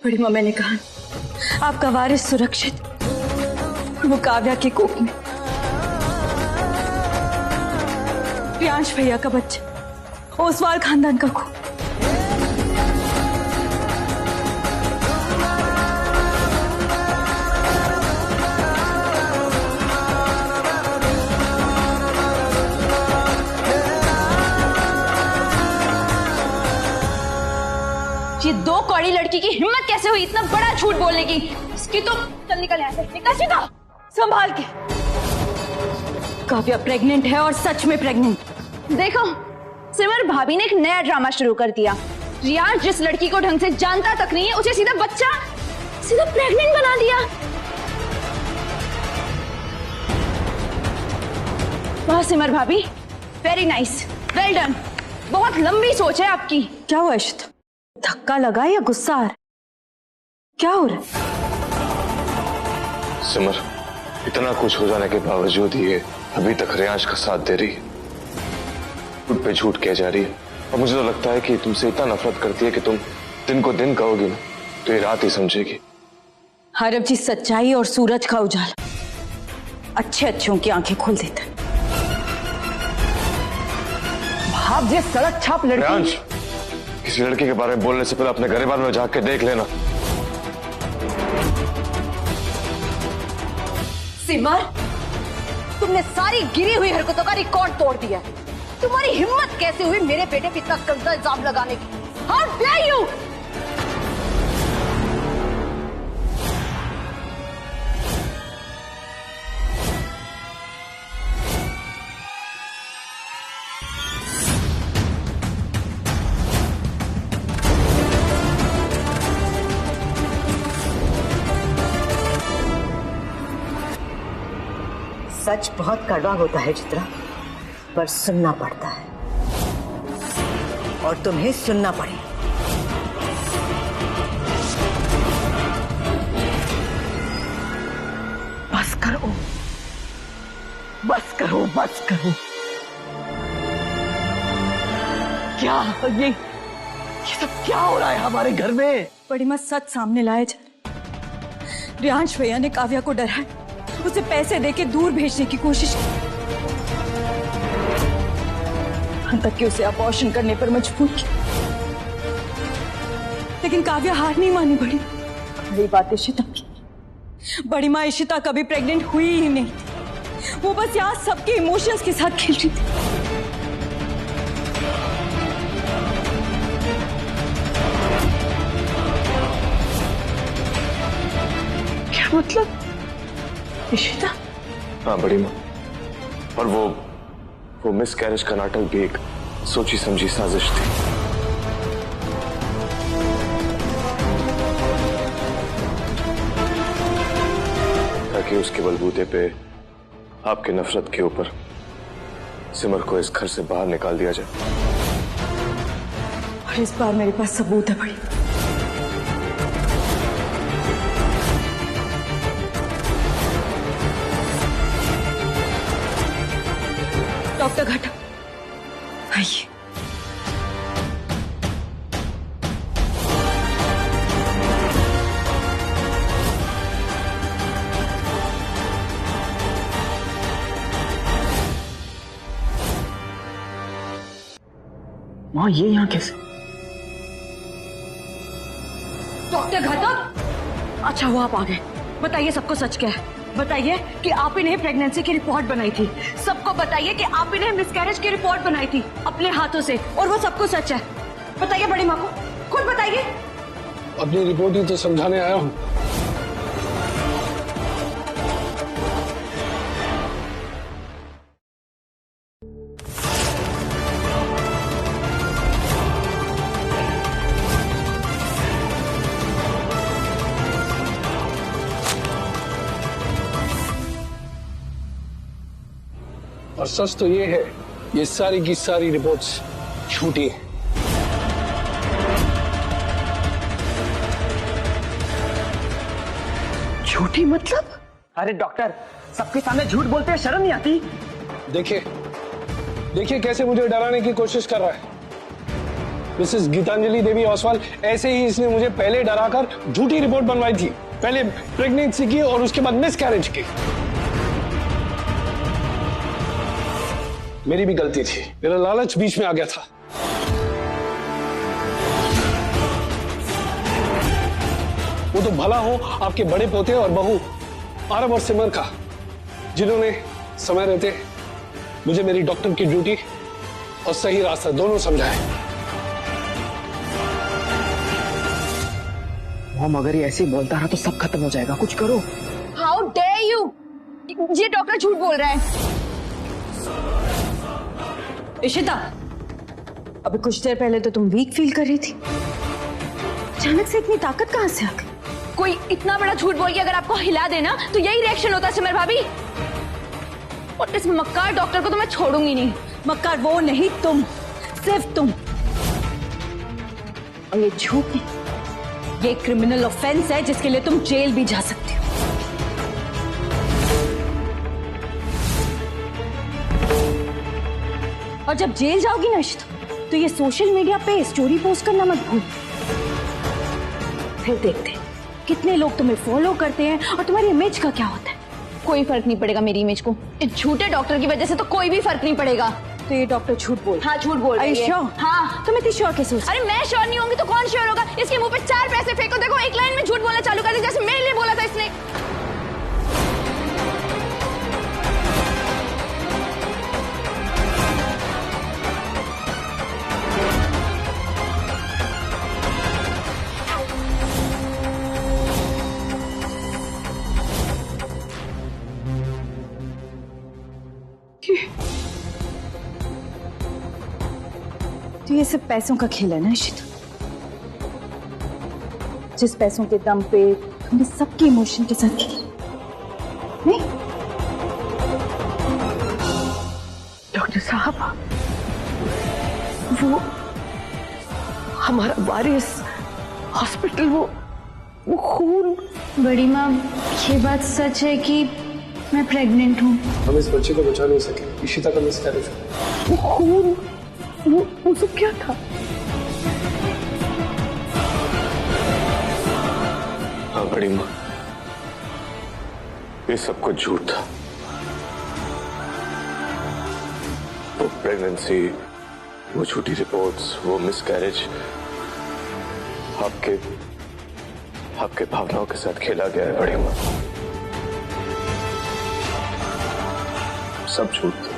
बड़ी माँ, मैंने कहा आपका वारिस सुरक्षित, वो काव्या की कोख में। प्रियांश भैया का बच्चा, ओसवाल खानदान का खून। ये दो कौड़ी लड़की की हिम्मत कैसे हुई इतना बड़ा झूठ बोलने की? इसकी तो चल निकल यहाँ से, निकल सीधा, संभाल के। काव्या प्रेग्नेंट है और सच में प्रेग्नेंट। देखो सिमर भाभी ने एक नया ड्रामा शुरू कर दिया। रियांश जिस लड़की को ढंग से जानता तक नहीं है, उसे सीधा बच्चा, सीधा प्रेग्नेंट बना दिया। वाह सिमर भाभी, वेरी नाइस, वेल डन। बहुत लंबी सोच है आपकी। क्या हुआ इशिता? धक्का लगा या गुस्सा आ रहा? क्या हो रहा है? सिमर, इतना कुछ हो जाने के बावजूद ये अभी तक रियांश का साथ दे रही है, झूठ पे झूठ कह जा रही है। और मुझे तो लगता है कि तुमसे इतना नफरत करती है कि तुम दिन को दिन कहोगी ना तो ये रात ही समझेगी। हरब जी, सच्चाई और सूरज का उजाला अच्छे अच्छों की आंखें खोल देता है। भाव ये सड़क छाप लड़की। रियांश, किसी लड़की के बारे में बोलने से पहले अपने गरीबान में जाके देख लेना। सिमर, तुमने सारी गिरी हुई हरकतों का रिकॉर्ड तोड़ दिया। तुम्हारी हिम्मत कैसे हुई मेरे बेटे पे इतना गंदा इल्जाम लगाने की? How dare you! सच बहुत कड़वा होता है चित्रा, पर सुनना पड़ता है और तुम्हें सुनना पड़ेगा। बस करो, बस करो, बस करो। क्या ये सब क्या हो रहा है हमारे घर में? बड़ी माँ, सच सामने लाया जाए। रियांश भैया ने काव्या को डराया, उसे पैसे देके दूर भेजने की कोशिश की, तक कि उसे अबॉर्शन करने पर मजबूर किया। लेकिन काव्या हार नहीं मानी। बड़ी बात इशिता की। बड़ी माँ, इशिता कभी प्रेग्नेंट हुई ही नहीं थी। वो बस यहाँ सबके इमोशंस के साथ खेल रही थी। क्या मतलब? इशिता? हाँ बड़ी माँ, और वो मिस कैरेज का नाटक भी एक सोची समझी साजिश थी। ताकि उसके बलबूते पे आपके नफरत के ऊपर सिमर को इस घर से बाहर निकाल दिया जाए। और इस बार मेरे पास सबूत है बड़ी। डॉक्टर घाटा, आइए। माँ, ये यहाँ कैसे? डॉक्टर घाटक, अच्छा वो आप आ गए। बताइए सबको सच क्या है। बताइए कि आप ही ने प्रेगनेंसी की रिपोर्ट बनाई थी। सबको बताइए कि आप ही ने मिसकैरेज की रिपोर्ट बनाई थी अपने हाथों से, और वो सबको सच है। बताइए बड़ी माँ को, खुद बताइए। अपनी रिपोर्ट ही तो समझाने आया हूँ। और सच तो ये है, ये सारी की सारी रिपोर्ट्स झूठी है। झूठी मतलब? अरे डॉक्टर, सबके सामने झूठ बोलते हैं, शर्म नहीं आती? देखिए देखिए कैसे मुझे डराने की कोशिश कर रहा है। मिसेस गीतांजलि देवी ओसवाल, ऐसे ही इसने मुझे पहले डराकर झूठी रिपोर्ट बनवाई थी। पहले प्रेगनेंसी की और उसके बाद मिसकैरेज की। मेरी भी गलती थी, मेरा लालच बीच में आ गया था। वो तो भला हो आपके बड़े पोते और बहू आरव और सिमर का, जिन्होंने समय रहते मुझे मेरी डॉक्टर की ड्यूटी और सही रास्ता दोनों समझाए। मॉम, अगर ये ऐसे ही बोलता रहा तो सब खत्म हो जाएगा, कुछ करो। How dare you! ये डॉक्टर झूठ बोल रहा है। इशिता, अभी कुछ देर पहले तो तुम वीक फील कर रही थी, अचानक से इतनी ताकत कहां से आ गई? कोई इतना बड़ा झूठ बोल के अगर आपको हिला देना तो यही रिएक्शन होता है सिमर भाभी। और इस मक्कार डॉक्टर को तो मैं छोड़ूंगी नहीं। मक्कार वो नहीं, तुम, सिर्फ तुम। और ये झूठ नहीं, ये क्रिमिनल ऑफेंस है जिसके लिए तुम जेल भी जा सकती हो। और जब जेल जाओगी ना इशिता, तो ये सोशल मीडिया पे स्टोरी पोस्ट करना मत भूल। फिर देखते हैं कितने लोग तुम्हें फॉलो करते हैं और तुम्हारी इमेज का क्या होता है। कोई फर्क नहीं पड़ेगा मेरी इमेज को, इस झूठे डॉक्टर की वजह से तो कोई भी फर्क नहीं पड़ेगा। तो ये डॉक्टर झूठ बोल? हाँ, झूठ बोल रही है। श्योर? हाँ। तुम इतनी श्योर कैसे हो? अरे मैं श्योर नहीं होंगी तो कौन श्योर होगा? इसके मुंह पे 4 पैसे फेंको, देखो एक लाइन में झूठ बोलना चालू कर दे, जैसे मेरे लिए बोला था इसने। तो ये सब पैसों का खेल है ना इशिता? जिस पैसों के दम पे तुमने सबके इमोशन के साथ खेला, नहीं? डॉक्टर साहब, वो हमारा वारिस हॉस्पिटल, वो खून। बड़ी माँ, ये बात सच है कि मैं प्रेग्नेंट हूँ। हम इस बच्चे को बचा नहीं सके, इशिता का मिसकैरेज हुआ। वो खून, वो सब क्या था? हाँ बड़ी माँ, ये सब कुछ झूठ था। वो प्रेगनेंसी, वो झूठी रिपोर्ट्स, वो मिसकैरेज, आपके भावनाओं के साथ खेला गया है बड़ी माँ। सब झूठ था।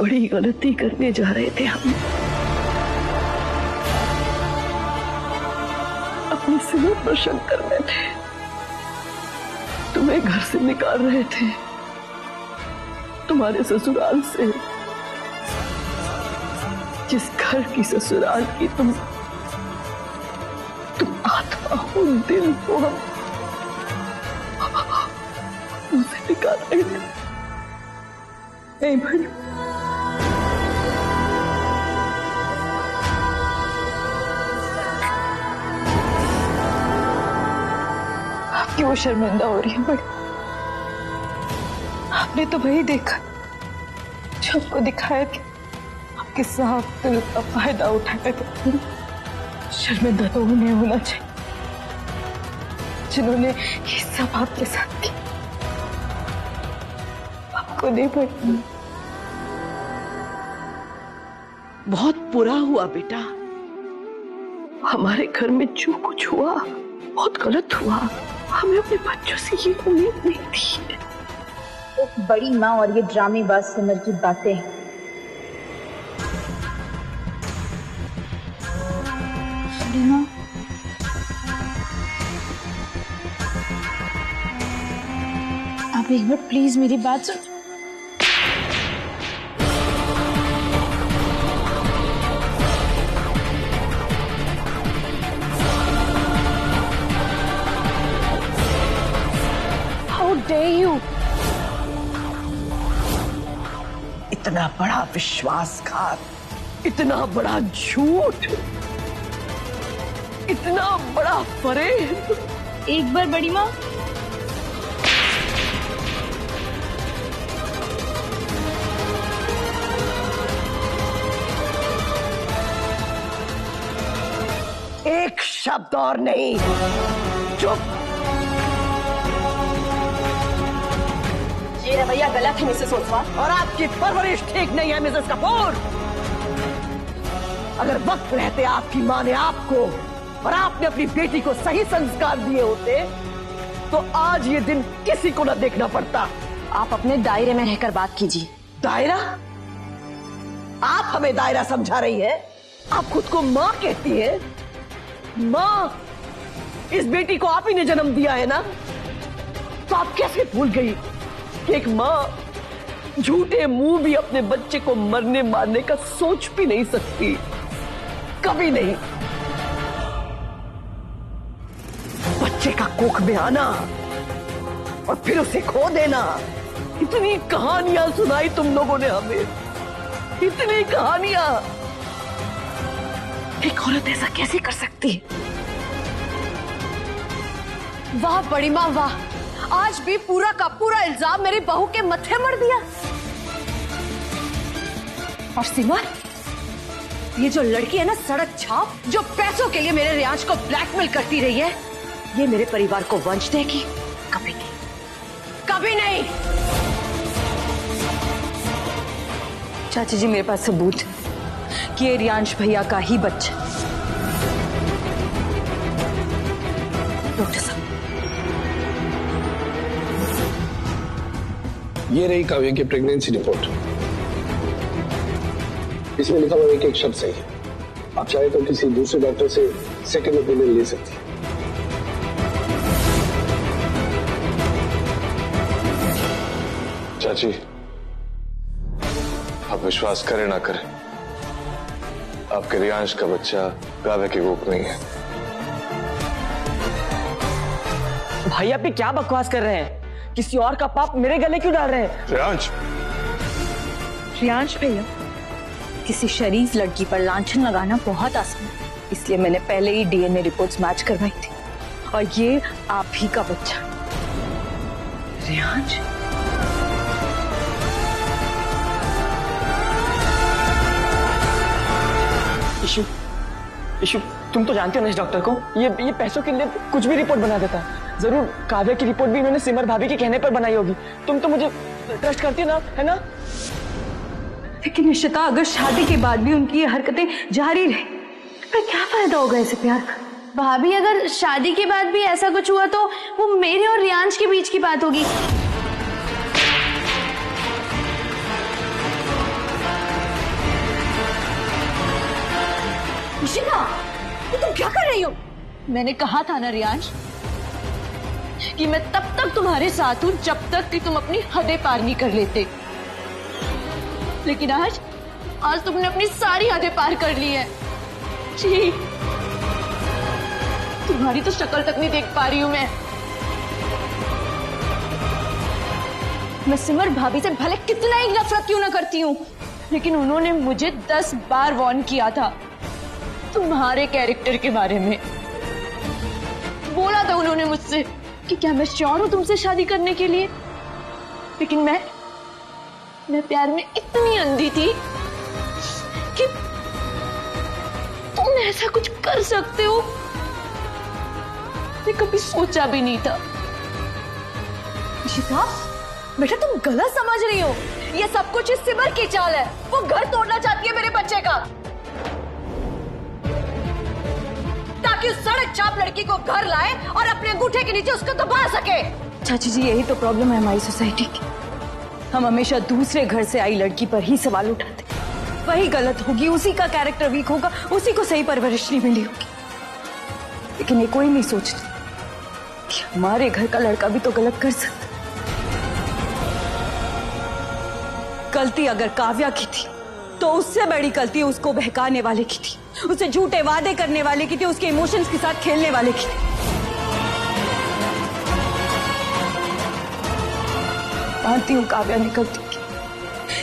बड़ी गलती करने जा रहे थे हम। अपनी सिमर पर शक कर रहे थे, तुम्हें घर से निकाल रहे थे, तुम्हारे ससुराल से, जिस घर की ससुराल की तुम आत्मा हो, दिल हो, हम उसे निकाल रहे थे। नहीं भाई, क्यों शर्मिंदा हो रही है बड़ी? आपने तो वही देखा जो आपको दिखाया कि आपके साफ दिल का फायदा उठाया था। शर्मिंदा तो उन्हें होना चाहिए जिन्होंने ये सब आपके साथ किया। आपको नहीं पड़ी। बहुत बुरा हुआ बेटा, हमारे घर में जो कुछ हुआ बहुत गलत हुआ। हमें अपने बच्चों से ये उम्मीद नहीं थी। एक बड़ी माँ और ये ड्रामेबाज सिमर की बातें। बड़ी माँ, आप एक बार प्लीज मेरी बात सुन। dare you? इतना बड़ा विश्वासघात, इतना बड़ा झूठ, इतना बड़ा फरेब। एक बार बड़ी माँ, एक शब्द और नहीं। चुप। ये रवैया गलत है मिसेस ओसवाल। और आपकी परवरिश ठीक नहीं है मिसेस कपूर। अगर वक्त रहते आपकी माँ ने आपको और आपने अपनी बेटी को सही संस्कार दिए होते तो आज ये दिन किसी को न देखना पड़ता। आप अपने दायरे में रहकर बात कीजिए। दायरा? आप हमें दायरा समझा रही है? आप खुद को माँ कहती है? माँ, इस बेटी को आप ही ने जन्म दिया है ना? तो आप कैसे भूल गई कि एक माँ झूठे मुंह भी अपने बच्चे को मरने मारने का सोच भी नहीं सकती, कभी नहीं। बच्चे का कोख में आना और फिर उसे खो देना। इतनी कहानियां सुनाई तुम लोगों ने हमें, इतनी कहानियां। एक औरत ऐसा कैसे कर सकती है? वाह बड़ी माँ वाह, आज भी पूरा का पूरा इल्जाम मेरी बहू के मत्थे मर दिया। और सिमर, ये जो लड़की है ना सड़क छाप, जो पैसों के लिए मेरे रियांश को ब्लैकमेल करती रही है, ये मेरे परिवार को वंश देगी? कभी नहीं, कभी नहीं। चाची जी, मेरे पास सबूत है कि ये रियांश भैया का ही बच्चा। डॉक्टर साहब, ये रही काव्या की प्रेगनेंसी रिपोर्ट। इसमें लिखा हुआ एक एक शब्द सही है। आप चाहे तो किसी दूसरे डॉक्टर से सेकंड ओपिनियन ले सकती हैं। चाची, आप विश्वास करें ना करें, आपके रियांश का बच्चा काव्या की कोख नहीं है। भाई आप ये क्या बकवास कर रहे हैं? किसी और का पाप मेरे गले क्यों डाल रहे हैं? रियांश, रियांश भैया, किसी शरीफ लड़की पर लांछन लगाना बहुत आसान है, इसलिए मैंने पहले ही डीएनए रिपोर्ट्स मैच करवाई थी और ये आप ही का बच्चा। रियांश? इशू, तुम तो जानते हो ना इस डॉक्टर को, ये पैसों के लिए कुछ भी रिपोर्ट बना देता है। जरूर काव्या की रिपोर्ट भी इन्होंने सिमर भाभी के कहने पर बनाई होगी। तुम तो मुझे ट्रस्ट करती ना, है ना? लेकिन निश्चिता, अगर शादी के बाद भी उनकी ये हरकतें जारी रही तो क्या फायदा होगा इसे प्यार का? भाभी, अगर शादी के बाद भी ऐसा कुछ हुआ तो वो मेरे और रियांश के बीच की बात होगी। निशिता, ये तुम क्या कर रही हो? मैंने कहा था ना रियांश कि मैं तब तक तुम्हारे साथ हूं जब तक कि तुम अपनी हदें पार नहीं कर लेते। लेकिन आज तुमने अपनी सारी हदें पार कर ली है। जी, तुम्हारी तो शक्ल तक नहीं देख पा रही हूं मैं सिमर भाभी से भले कितना ही नफरत क्यों ना करती हूँ, लेकिन उन्होंने मुझे 10 बार वार्न किया था तुम्हारे कैरेक्टर के बारे में। बोला था उन्होंने मुझसे कि क्या मैं श्योर हूं तुमसे शादी करने के लिए, लेकिन मैं प्यार में इतनी अंधी थी कि तुम ऐसा कुछ कर सकते हो मैं कभी सोचा भी नहीं था। निशिता, बेटा तुम गलत समझ रही हो, ये सब कुछ इस सिमर की चाल है। वो घर तोड़ना चाहती है मेरे बच्चे का, ताकि उस सड़क छाप लड़की को घर लाए और अपने अंगूठे के नीचे उसको दबा सके। चाची जी, यही तो प्रॉब्लम है हमारी सोसाइटी की। हम हमेशा दूसरे घर से आई लड़की पर ही सवाल उठाते। वही गलत होगी, उसी का कैरेक्टर वीक होगा, उसी को सही परवरिश नहीं मिली होगी। लेकिन ये कोई नहीं सोचता कि हमारे घर का लड़का भी तो गलत कर सकता। गलती अगर काव्या की थी तो उससे बड़ी गलती उसको बहकाने वाले की थी, उसे झूठे वादे करने वाले की थी, उसके इमोशंस के साथ खेलने वाले की थी। जानती हूँ काव्या ने गलती की,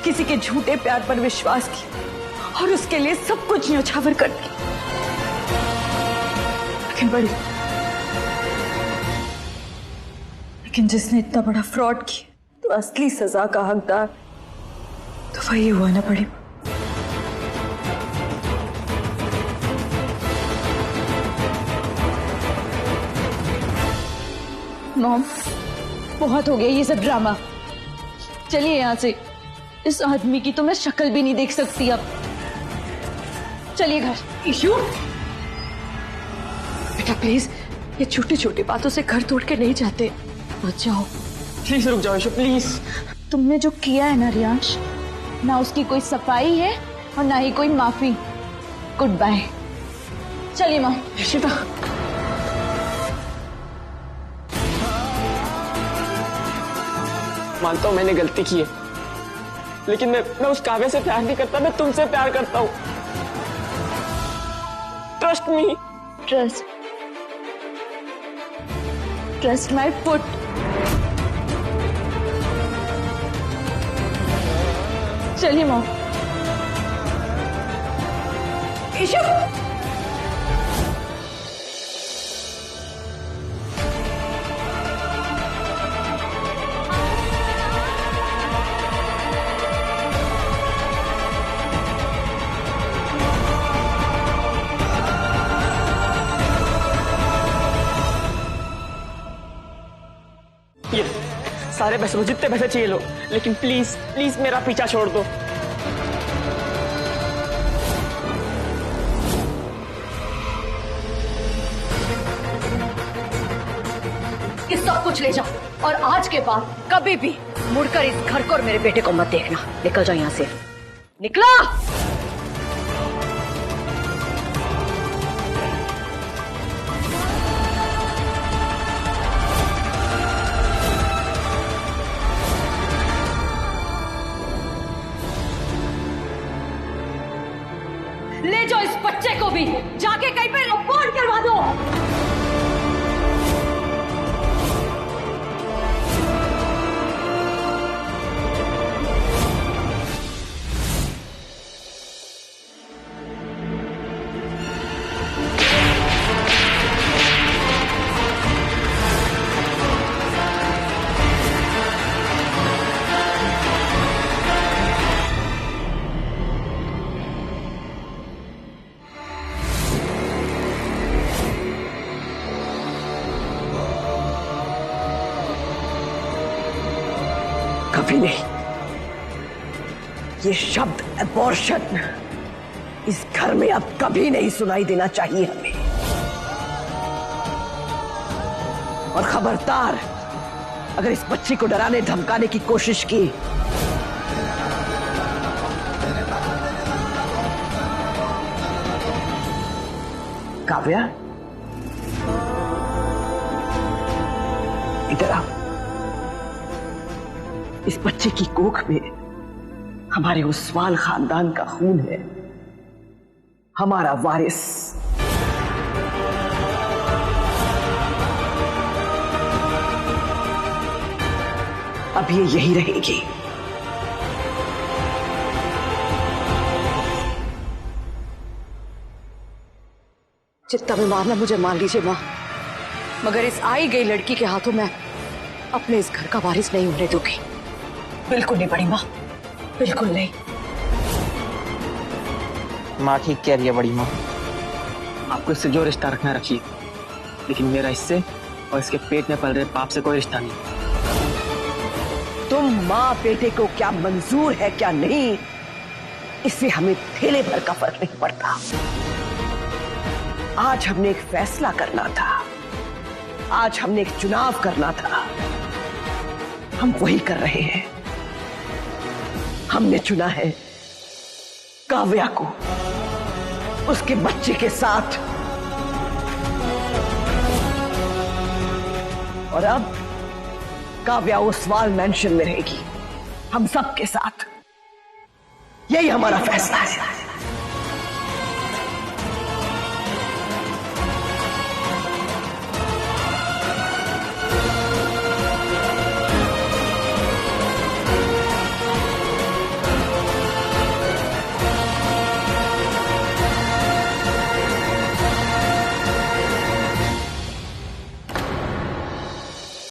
किसी के झूठे प्यार पर विश्वास किया और उसके लिए सब कुछ न्यौछावर कर दिया। लेकिन जिसने इतना बड़ा फ्रॉड किया तो असली सजा का हकदार तो वही हुआ ना बड़ी। मॉम, बहुत हो गया ये सब ड्रामा। चलिए यहाँ से। इस आदमी की तो मैं शक्ल भी नहीं देख सकती अब। चलिए घर। इशू, बेटा प्लीज, ये छोटी छोटी बातों से घर तोड़ के नहीं जाते। मत जाओ। प्लीज रुक जाओ इशू, प्लीज। तुमने जो किया है ना रियांश, ना उसकी कोई सफाई है और ना ही कोई माफी। Good bye. चलिए माँ। इशिता, मानता हूं मैंने गलती की है, लेकिन मैं उस काव्या से प्यार नहीं करता, मैं तुमसे प्यार करता हूं। Trust me. Trust my foot. चलिए माँ। इशू, ये सारे पैसे लो, जितने पैसे चाहिए लो, लेकिन प्लीज प्लीज मेरा पीछा छोड़ दो। ये सब कुछ ले जाओ और आज के बाद कभी भी मुड़कर इस घर को और मेरे बेटे को मत देखना। निकल जाओ यहाँ से। निकला। ले जाओ इस बच्चे को भी, जाके कहीं पे रिपोर्ट करवा दो। कभी नहीं। ये शब्द अबॉर्शन इस घर में अब कभी नहीं सुनाई देना चाहिए हमें। और खबरदार, अगर इस बच्ची को डराने धमकाने की कोशिश की काव्या, इधर आओ। इस बच्चे की कोख में हमारे उस्मान खानदान का खून है, हमारा वारिस। अब ये यही रहेगी। जितना भी मारना मुझे मार लीजिए माँ, मगर इस आई गई लड़की के हाथों में अपने इस घर का वारिस नहीं होने दूंगी। बिल्कुल नहीं बड़ी माँ, बिल्कुल नहीं। माँ ठीक कह रही है बड़ी माँ, आपको इससे जो रिश्ता रखना रखिए, लेकिन मेरा इससे और इसके पेट में पल रहे पाप से कोई रिश्ता नहीं। तुम माँ बेटे को क्या मंजूर है क्या नहीं, इससे हमें थैले भर का फर्क नहीं पड़ता। आज हमने एक फैसला करना था, आज हमने एक चुनाव करना था, हम वही कर रहे हैं। हमने चुना है काव्या को उसके बच्चे के साथ, और अब काव्या ओसवाल मैंशन में रहेगी हम सब के साथ। यही हमारा फैसला है।